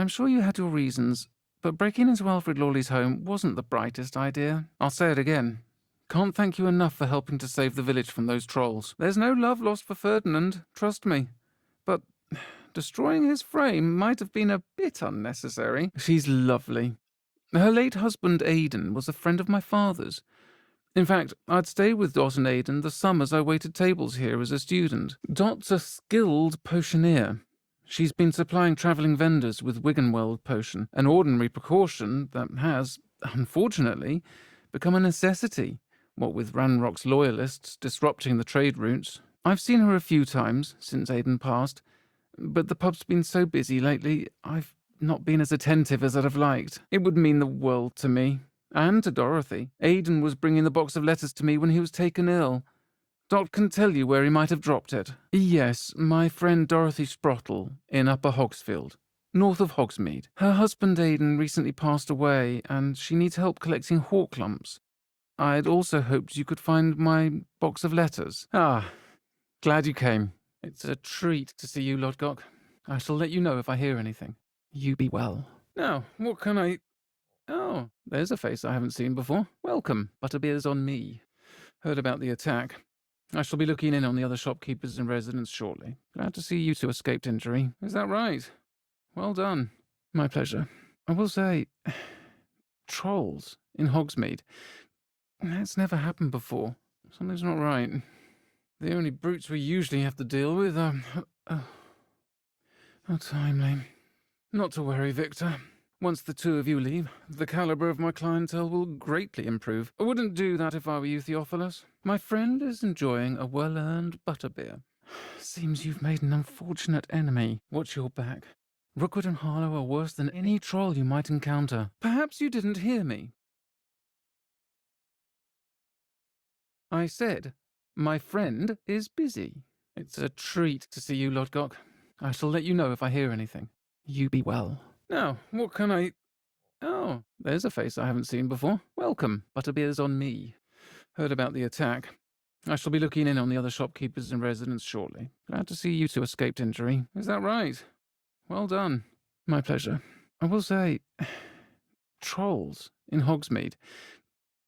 I'm sure you had your reasons, but breaking into Alfred Lawley's home wasn't the brightest idea. I'll say it again. Can't thank you enough for helping to save the village from those trolls. There's no love lost for Ferdinand, trust me. But destroying his frame might have been a bit unnecessary. She's lovely. Her late husband, Aidan, was a friend of my father's. In fact, I'd stayed with Dot and Aidan the summers I waited tables here as a student. Dot's a skilled potioneer. She's been supplying travelling vendors with Wiggenweld potion, an ordinary precaution that has, unfortunately, become a necessity, what with Ranrock's loyalists disrupting the trade routes. I've seen her a few times since Aidan passed, but the pub's been so busy lately, I've not been as attentive as I'd have liked. It would mean the world to me. And to Dorothy. Aidan was bringing the box of letters to me when he was taken ill. Dot can tell you where he might have dropped it. Yes, my friend Dorothy Sprottle, in Upper Hogsfield, north of Hogsmeade. Her husband Aidan recently passed away, and she needs help collecting hawk lumps. I'd also hoped you could find my box of letters. Ah, glad you came. It's a treat to see you, Lodgok. I shall let you know if I hear anything. You be well. Now, what can I... Oh, there's a face I haven't seen before. Welcome, butterbeer's on me. Heard about the attack. I shall be looking in on the other shopkeepers and residents shortly. Glad to see you two escaped injury. Is that right? Well done. My pleasure. I will say, trolls in Hogsmeade. That's never happened before. Something's not right. The only brutes we usually have to deal with are... How timely. Not to worry, Victor. Once the two of you leave, the caliber of my clientele will greatly improve. I wouldn't do that if I were you, Theophilus. My friend is enjoying a well-earned butterbeer. Seems you've made an unfortunate enemy. Watch your back. Rookwood and Harlow are worse than any troll you might encounter. Perhaps you didn't hear me. I said, my friend is busy. It's a treat to see you, Lodgok. I shall let you know if I hear anything. You be well. Now, what can I... Oh, there's a face I haven't seen before. Welcome, butterbeer's on me. Heard about the attack. I shall be looking in on the other shopkeepers and residents shortly. Glad to see you two escaped injury. Is that right? Well done. My pleasure. I will say, trolls in Hogsmeade.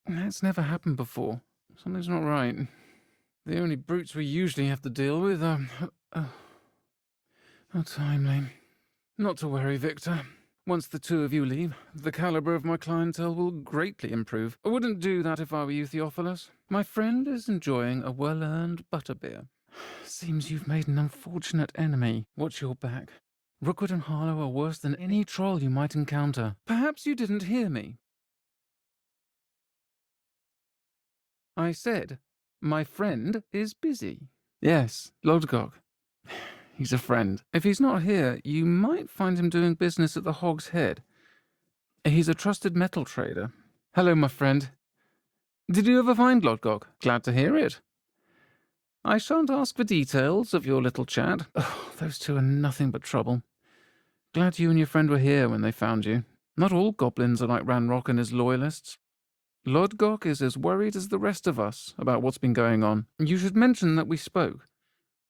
That's never happened before. Something's not right. The only brutes we usually have to deal with are... How timely. Not to worry, Victor. Once the two of you leave, the caliber of my clientele will greatly improve. I wouldn't do that if I were you, Theophilus. My friend is enjoying a well-earned butterbeer. Seems you've made an unfortunate enemy. Watch your back. Rookwood and Harlow are worse than any troll you might encounter. Perhaps you didn't hear me. I said, my friend is busy. Yes, Lodgok. He's a friend. If he's not here, you might find him doing business at the Hog's Head. He's a trusted metal trader. Hello, my friend. Did you ever find Lodgok? Glad to hear it. I shan't ask for details of your little chat. Oh, those two are nothing but trouble. Glad you and your friend were here when they found you. Not all goblins are like Ranrock and his loyalists. Lodgok is as worried as the rest of us about what's been going on. You should mention that we spoke.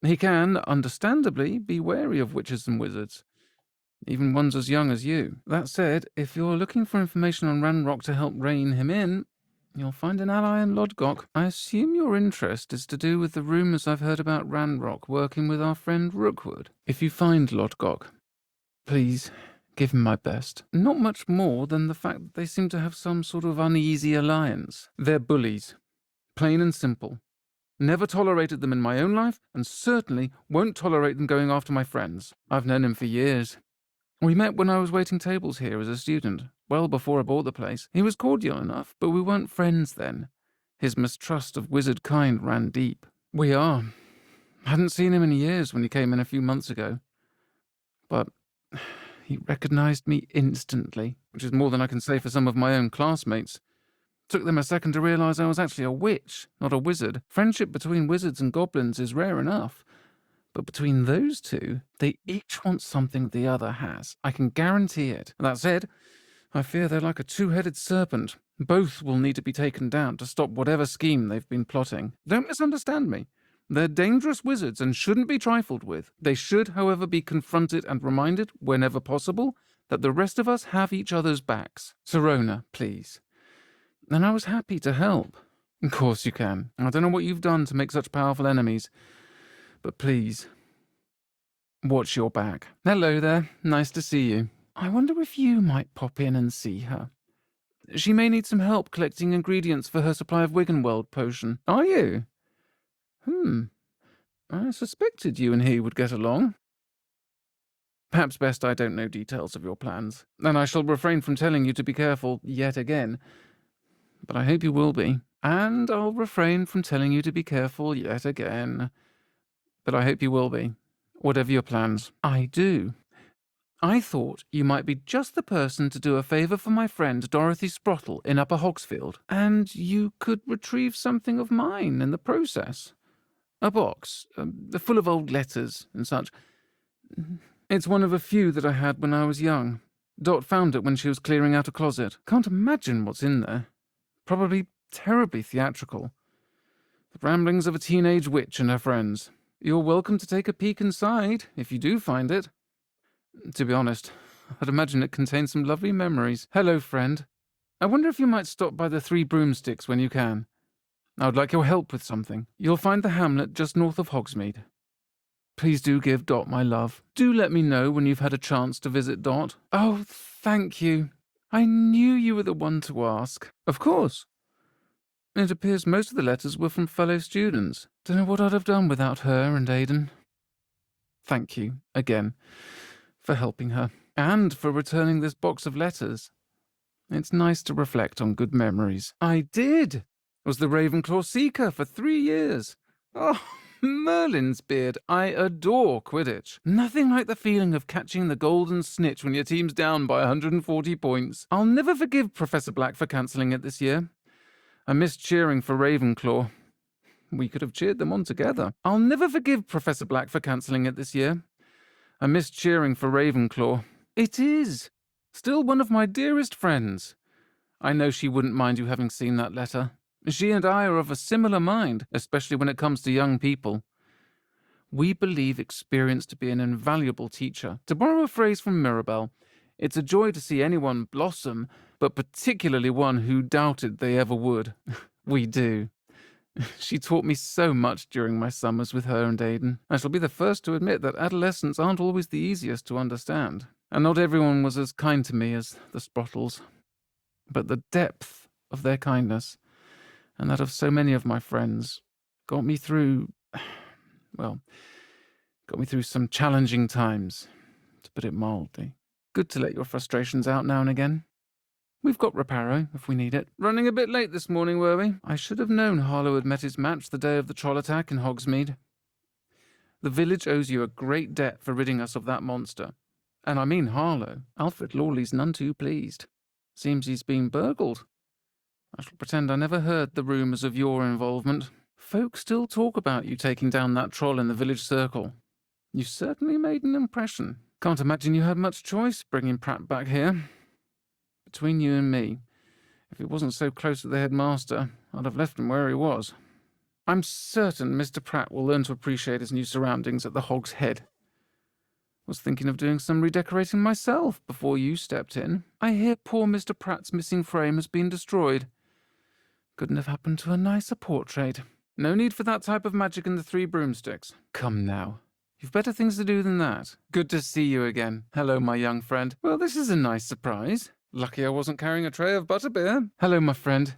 He can, understandably, be wary of witches and wizards, even ones as young as you. That said, if you're looking for information on Ranrock to help rein him in, you'll find an ally in Lodgok. I assume your interest is to do with the rumours I've heard about Ranrock working with our friend Rookwood. If you find Lodgok, please give him my best. Not much more than the fact that they seem to have some sort of uneasy alliance. They're bullies. Plain and simple. Never tolerated them in my own life, and certainly won't tolerate them going after my friends. I've known him for years. We met when I was waiting tables here as a student, well before I bought the place. He was cordial enough, but we weren't friends then. His mistrust of wizard kind ran deep. We are. Hadn't seen him in years when he came in a few months ago. But he recognized me instantly, which is more than I can say for some of my own classmates. Took them a second to realize I was actually a witch, not a wizard. Friendship between wizards and goblins is rare enough. But between those two, they each want something the other has. I can guarantee it. That said, I fear they're like a two-headed serpent. Both will need to be taken down to stop whatever scheme they've been plotting. Don't misunderstand me. They're dangerous wizards and shouldn't be trifled with. They should, however, be confronted and reminded, whenever possible, that the rest of us have each other's backs. Sirona, please. And I was happy to help. Of course you can. I don't know what you've done to make such powerful enemies, but please, watch your back. Hello there. Nice to see you. I wonder if you might pop in and see her. She may need some help collecting ingredients for her supply of Wiggenweld potion. Are you? I suspected you and he would get along. Perhaps best I don't know details of your plans, and I shall refrain from telling you to be careful yet again. But I hope you will be. And I'll refrain from telling you to be careful yet again. But I hope you will be. Whatever your plans. I do. I thought you might be just the person to do a favour for my friend Dorothy Sprottle in Upper Hogsfield, and you could retrieve something of mine in the process. A box, full of old letters and such. It's one of a few that I had when I was young. Dot found it when she was clearing out a closet. Can't imagine what's in there. Probably terribly theatrical. The ramblings of a teenage witch and her friends. You're welcome to take a peek inside, if you do find it. To be honest, I'd imagine it contains some lovely memories. Hello, friend. I wonder if you might stop by the Three Broomsticks when you can. I would like your help with something. You'll find the hamlet just north of Hogsmeade. Please do give Dot my love. Do let me know when you've had a chance to visit Dot. Oh, thank you. I knew you were the one to ask. Of course. It appears most of the letters were from fellow students. Don't know what I'd have done without her and Aidan. Thank you, again, for helping her, and for returning this box of letters. It's nice to reflect on good memories. I did! Was the Ravenclaw Seeker for 3 years. Oh, Merlin's beard. I adore Quidditch. Nothing like the feeling of catching the golden snitch when your team's down by 140 points. I'll never forgive Professor Black for cancelling it this year. I missed cheering for Ravenclaw. We could have cheered them on together. I'll never forgive Professor Black for cancelling it this year. I missed cheering for Ravenclaw. It is. Still one of my dearest friends. I know she wouldn't mind you having seen that letter. She and I are of a similar mind, especially when it comes to young people. We believe experience to be an invaluable teacher. To borrow a phrase from Mirabelle, it's a joy to see anyone blossom, but particularly one who doubted they ever would. We do. She taught me so much during my summers with her and Aidan. I shall be the first to admit that adolescents aren't always the easiest to understand, and not everyone was as kind to me as the Sprottles. But the depth of their kindness, and that of so many of my friends, got me through some challenging times, to put it mildly. Good to let your frustrations out now and again. We've got Reparo, if we need it. Running a bit late this morning, were we? I should have known Harlow had met his match the day of the troll attack in Hogsmeade. The village owes you a great debt for ridding us of that monster. And I mean Harlow. Alfred Lawley's none too pleased. Seems he's been burgled. I shall pretend I never heard the rumours of your involvement. Folk still talk about you taking down that troll in the village circle. You certainly made an impression. Can't imagine you had much choice bringing Pratt back here. Between you and me, if he wasn't so close to the headmaster, I'd have left him where he was. I'm certain Mr. Pratt will learn to appreciate his new surroundings at the Hog's Head. Was thinking of doing some redecorating myself before you stepped in. I hear poor Mr. Pratt's missing frame has been destroyed. Couldn't have happened to a nicer portrait. No need for that type of magic in the Three Broomsticks. Come now. You've better things to do than that. Good to see you again. Hello, my young friend. Well, this is a nice surprise. Lucky I wasn't carrying a tray of butterbeer. Hello, my friend.